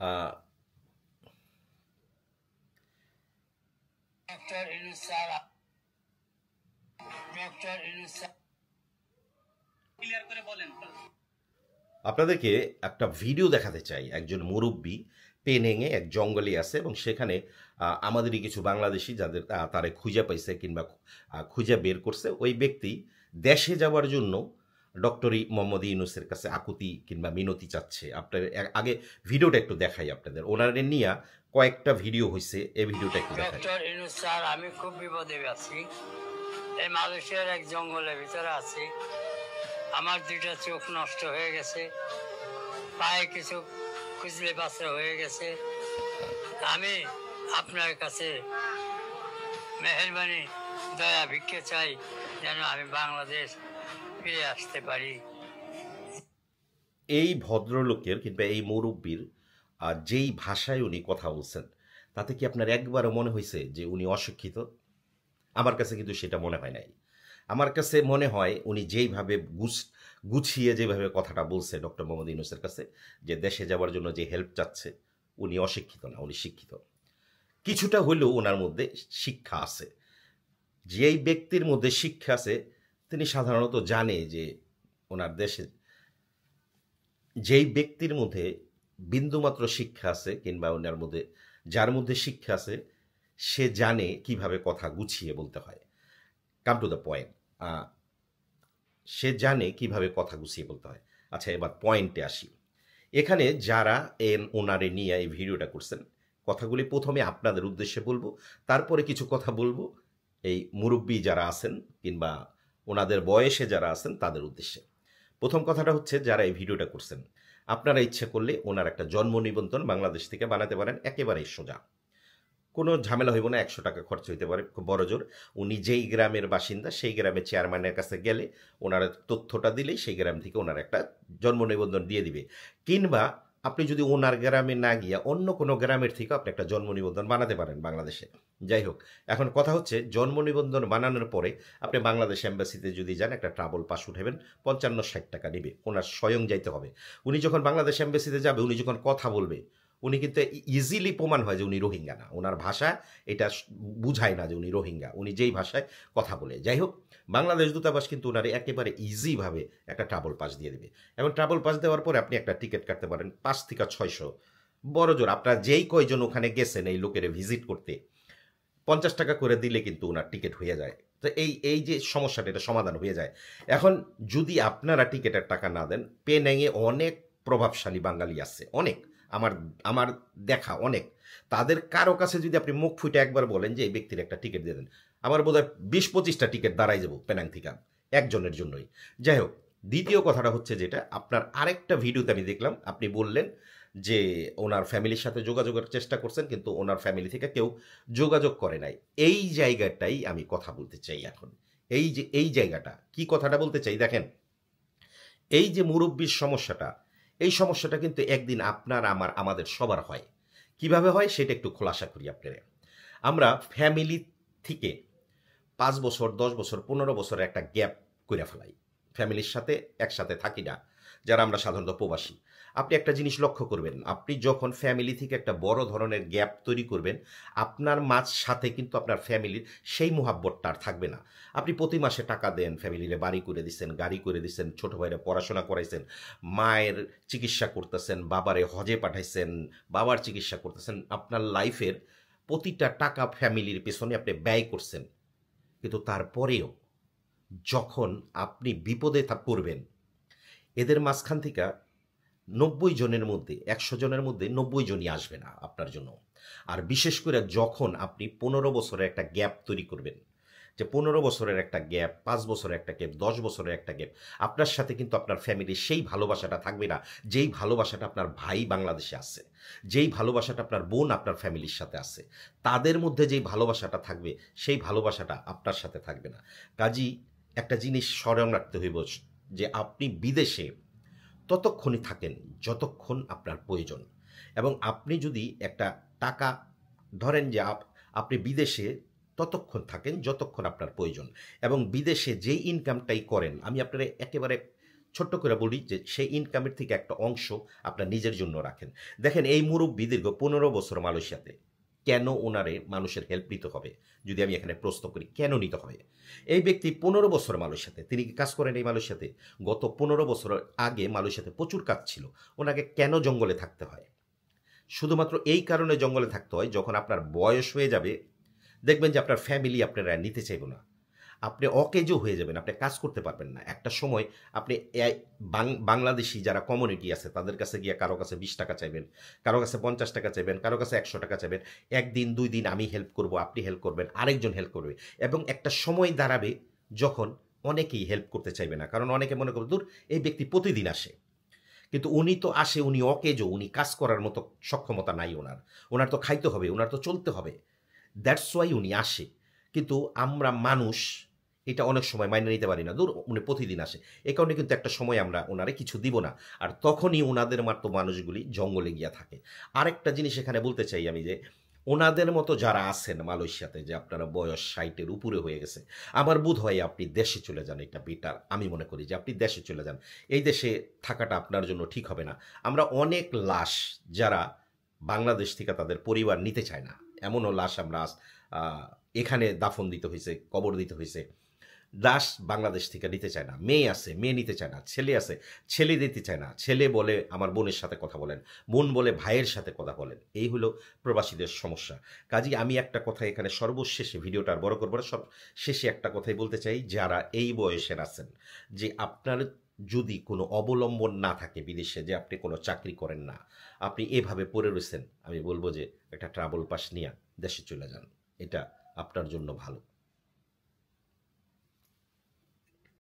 আহ, doctor Yunus sir doctor Yunus sir clear করে বলেন। আপনাদেরকে একটা ভিডিও দেখাতে চাই। একজন মুরব্বী পেনেঙে এক জঙ্গলে আছে এবং সেখানে আমাদেরই কিছু বাংলাদেশি যাদের তারা খুঁজে পাইছে কিংবা খুঁজে বের করছে, ওই ব্যক্তি দেশে যাওয়ার জন্য ডক্টর মোহাম্মদ ইউনূসের কাছে আকুতি কিংবা মিনতি চাচ্ছে। আপনার আগে ভিডিওটা একটু দেখাই আপনাদের। ওনারে নিয়ে কয়েকটা ভিডিও হয়েছে, এই ভিডিওটা একটু দেখাই। ডক্টর ইউনূস স্যার, আমি খুব বিপদে আছি। এই মালয়েশিয়ার এক জঙ্গলের ভিতরে আছি। আমার দুইটা চোখ নষ্ট হয়ে গেছে, পায়ে কিছু খুজলে পাথর হয়ে গেছে। আমি আপনার কাছে মেহেরবানি দয়া ভিক্ষে চাই, যেন আমি বাংলাদেশ ফিরে আসতে পারি। এই ভদ্রলোকের কিংবা এই মুরব্বীর যেই ভাষায় উনি কথা বলছেন, তাতে কি আপনার একবারও মনে হয়েছে যে উনি অশিক্ষিত? আমার কাছে কিন্তু সেটা মনে হয় নাই। আমার কাছে মনে হয় উনি যেইভাবে গুছিয়ে যেভাবে কথাটা বলছে ডক্টর মোহাম্মদ ইউনূসের কাছে, যে দেশে যাওয়ার জন্য যে হেল্প চাচ্ছে, উনি অশিক্ষিত না, উনি শিক্ষিত। কিছুটা হলেও ওনার মধ্যে শিক্ষা আছে। যেই ব্যক্তির মধ্যে শিক্ষা আছে তিনি সাধারণত জানে যে ওনার দেশে যেই ব্যক্তির মধ্যে বিন্দুমাত্র শিক্ষা আছে কিংবা ওনার মধ্যে যার মধ্যে শিক্ষা আছে, সে জানে কিভাবে কথা গুছিয়ে বলতে হয়। Come to the point. সে জানে কিভাবে কথা গুছিয়ে বলতে হয়। আচ্ছা, এবার পয়েন্টে আসি। এখানে যারা ওনারে নিয়ে এই ভিডিওটা করছেন, কথাগুলি প্রথমে আপনাদের উদ্দেশ্যে বলবো, তারপরে কিছু কথা বলবো এই মুরব্বী যারা আছেন কিংবা ওনাদের বয়সে যারা আছেন তাদের উদ্দেশ্যে। প্রথম কথাটা হচ্ছে, যারা এই ভিডিওটা করছেন, আপনারা ইচ্ছে করলে ওনার একটা জন্ম নিবন্ধন বাংলাদেশ থেকে বানাতে পারেন, একেবারেই সোজা, কোনো ঝামেলা হইব না। 100 টাকা খরচ হইতে পারে খুব বড় জোর। উনি যেই গ্রামের বাসিন্দা সেই গ্রামের চেয়ারম্যানের কাছে গেলে ওনার তথ্যটা দিলেই সেই গ্রাম থেকে ওনার একটা জন্ম নিবন্ধন দিয়ে দিবে। কিংবা আপনি যদি ওনার গ্রামে না গিয়া অন্য কোনো গ্রামের থেকে আপনি একটা জন্ম নিবন্ধন বানাতে পারেন বাংলাদেশে। যাই হোক, এখন কথা হচ্ছে, জন্ম নিবন্ধন বানানোর পরে আপনি বাংলাদেশ এম্বাসিতে যদি যান, একটা ট্রাভেল পাস উঠাবেন, 55-60 টাকা নেবে, ওনার স্বয়ং যাইতে হবে। উনি যখন বাংলাদেশ এম্বাসিতে যাবে, উনি যখন কথা বলবে, উনি কিন্তু ইজিলি প্রমাণ হয় যে উনি রোহিঙ্গা না। ওনার ভাষা এটা বুঝায় না যে উনি রোহিঙ্গা, উনি যেই ভাষায় কথা বলে। যাই হোক, বাংলাদেশ দূতাবাস কিন্তু ওনারে একেবারে ইজিভাবে একটা ট্রাভেল পাস দিয়ে দেবে। এবং ট্রাভেল পাস দেওয়ার পরে আপনি একটা টিকিট কাটতে পারেন 5 থেকে 600, বড় জোর আপনার যেই কয়জন ওখানে গেছেন এই লোকের ভিজিট করতে, 50 টাকা করে দিলে কিন্তু ওনার টিকিট হয়ে যায়। তো এই এই যে সমস্যাটা, এটা সমাধান হয়ে যায়। এখন যদি আপনারা টিকিটের টাকা না দেন, পেনাংয়ে অনেক প্রভাবশালী বাঙালি আছে, অনেক, আমার আমার দেখা অনেক। তাদের কারো কাছে যদি আপনি মুখ ফুটে একবার বলেন যে এই ব্যক্তির একটা টিকিট দিয়ে দেন, আমার বোধ হয় 20-25টা টিকিট দাঁড়াই যাবো পেনাং থেকে একজনের জন্যই। যাই হোক, দ্বিতীয় কথাটা হচ্ছে, যেটা আপনার আরেকটা ভিডিওতে আমি দেখলাম, আপনি বললেন যে ওনার ফ্যামিলির সাথে যোগাযোগের চেষ্টা করছেন, কিন্তু ওনার ফ্যামিলি থেকে কেউ যোগাযোগ করে নাই। এই জায়গাটাই আমি কথা বলতে চাই এখন। এই যে এই জায়গাটা, কি কথাটা বলতে চাই দেখেন, এই যে মুরব্বীর সমস্যাটা, এই সমস্যাটা কিন্তু একদিন আপনার আমাদের সবার হয়। কিভাবে হয় সেটা একটু খোলাসা করি আপনারা। আমরা ফ্যামিলি থেকে 5 বছর, 10 বছর, 15 বছরের একটা গ্যাপ করে ফেলাই, ফ্যামিলির সাথে একসাথে থাকি না যারা আমরা সাধারণত প্রবাসী। আপনি একটা জিনিস লক্ষ্য করবেন, আপনি যখন ফ্যামিলি থেকে একটা বড় ধরনের গ্যাপ তৈরি করবেন, আপনার মাঝ সাথে কিন্তু আপনার ফ্যামিলির সেই মোহাব্বতটা আর থাকবে না। আপনি প্রতি মাসে টাকা দেন, ফ্যামিলিরে বাড়ি করে দিচ্ছেন, গাড়ি করে দিচ্ছেন, ছোটো ভাইরা পড়াশোনা করাইছেন, মায়ের চিকিৎসা করতেছেন, বাবারে হজে পাঠাইছেন, বাবার চিকিৎসা করতেছেন, আপনার লাইফের প্রতিটা টাকা ফ্যামিলির পেছনে আপনি ব্যয় করছেন। কিন্তু তারপরেও যখন আপনি বিপদে পড়বেন, এদের মাঝখান থেকে 90 জনের মধ্যে 100 জনের মধ্যে 90 জনই আসবে না আপনার জন্য। আর বিশেষ করে যখন আপনি 15 বছরের একটা গ্যাপ তৈরি করবেন, যে 15 বছরের একটা গ্যাপ, 5 বছরের একটা গ্যাপ, 10 বছরের একটা গ্যাপ, আপনার সাথে কিন্তু আপনার ফ্যামিলির সেই ভালোবাসাটা থাকবে না, যেই ভালোবাসাটা আপনার ভাই বাংলাদেশে আছে, যেই ভালোবাসাটা আপনার বোন আপনার ফ্যামিলির সাথে আছে, তাদের মধ্যে যেই ভালোবাসাটা থাকবে, সেই ভালোবাসাটা আপনার সাথে থাকবে না। কাজী একটা জিনিস স্মরণ রাখতে হইব, যে আপনি বিদেশে ততক্ষণই থাকেন যতক্ষণ আপনার প্রয়োজন। এবং আপনি যদি একটা টাকা ধরেন যে আপনি বিদেশে ততক্ষণ থাকেন যতক্ষণ আপনার প্রয়োজন, এবং বিদেশে যেই ইনকামটাই করেন, আমি আপনার একেবারে ছোট্ট করে বলি যে সেই ইনকামের থেকে একটা অংশ আপনার নিজের জন্য রাখেন। দেখেন এই মুরব্বি দীর্ঘ 15 বছর মালয়েশিয়াতে, কেন ওনারে মানুষের হেল্প নিতে হবে? যদি আমি এখানে প্রশ্ন করি কেন নিতে হবে? এই ব্যক্তি 15 বছর মালয়েশিয়াতে, তিনি কি কাজ করেন এই মালয়েশিয়াতে? গত 15 বছর আগে মালয়েশিয়াতে প্রচুর কাজ ছিল। ওনাকে কেন জঙ্গলে থাকতে হয়? শুধুমাত্র এই কারণে জঙ্গলে থাকতে হয়, যখন আপনার বয়স হয়ে যাবে দেখবেন যে আপনার ফ্যামিলি আপনারা নিতে চাইব না, আপনি অকেজো হয়ে যাবেন, আপনি কাজ করতে পারবেন না। একটা সময় আপনি বাংলাদেশি যারা কমিউনিটি আছে তাদের কাছে গিয়ে কারো কাছে 20 টাকা চাইবেন, কারো কাছে 50 টাকা চাইবেন, কারো কাছে 100 টাকা চাইবেন। একদিন 2 দিন আমি হেল্প করব, আপনি হেল্প করবেন, আরেকজন হেল্প করবে, এবং একটা সময় দাঁড়াবে যখন অনেকেই হেল্প করতে চাইবে না, কারণ অনেকে মনে করবে দূর এই ব্যক্তি প্রতিদিন আসে। কিন্তু উনি তো আসে, উনি অকেজো, উনি কাজ করার মতো সক্ষমতা নাই ওনার, ওনার তো খাইতে হবে, ওনার তো চলতে হবে, দ্যাটস ওয়াই উনি আসে। কিন্তু আমরা মানুষ এটা অনেক সময় মাইনে নিতে পারি না, দূর উনি প্রতিদিন আসে, এ কারণে কিন্তু একটা সময় আমরা ওনারে কিছু দিব না, আর তখনই ওনাদের মতো মানুষগুলি জঙ্গলে গিয়া থাকে। আরেকটা জিনিস এখানে বলতে চাই আমি, যে ওনাদের মতো যারা আছেন মালয়েশিয়াতে, যে আপনারা বয়স 60-এর উপরে হয়ে গেছে, আমার বোধ হয় আপনি দেশে চলে যান, এটা বেটার। আমি মনে করি যে আপনি দেশে চলে যান, এই দেশে থাকাটা আপনার জন্য ঠিক হবে না। আমরা অনেক লাশ যারা বাংলাদেশ থেকে তাদের পরিবার নিতে চায় না, এমনও লাশ আমরা এখানে দাফন দিতে হয়েছে, কবর দিতে হয়েছে, লাশ বাংলাদেশ থেকে নিতে চায় না। মেয়ে আছে, মেয়ে নিতে চায় না। ছেলে আছে, ছেলে দিতে চায় না। ছেলে বলে আমার বোনের সাথে কথা বলেন, বোন বলে ভাইয়ের সাথে কথা বলেন। এই হলো প্রবাসীদের সমস্যা। কাজেই আমি একটা কথা এখানে সর্বশেষে, ভিডিওটা আর বড় করবো না, সব শেষে একটা কথাই বলতে চাই, যারা এই বয়সের আছেন, যে আপনার যদি কোনো অবলম্বন না থাকে বিদেশে, যে আপনি কোনো চাকরি করেন না, আপনি এভাবে পড়ে রয়েছেন, আমি বলবো যে একটা ট্রাভেল পাস নিয়ে দেশে চলে যান, এটা আপনার জন্য ভালো।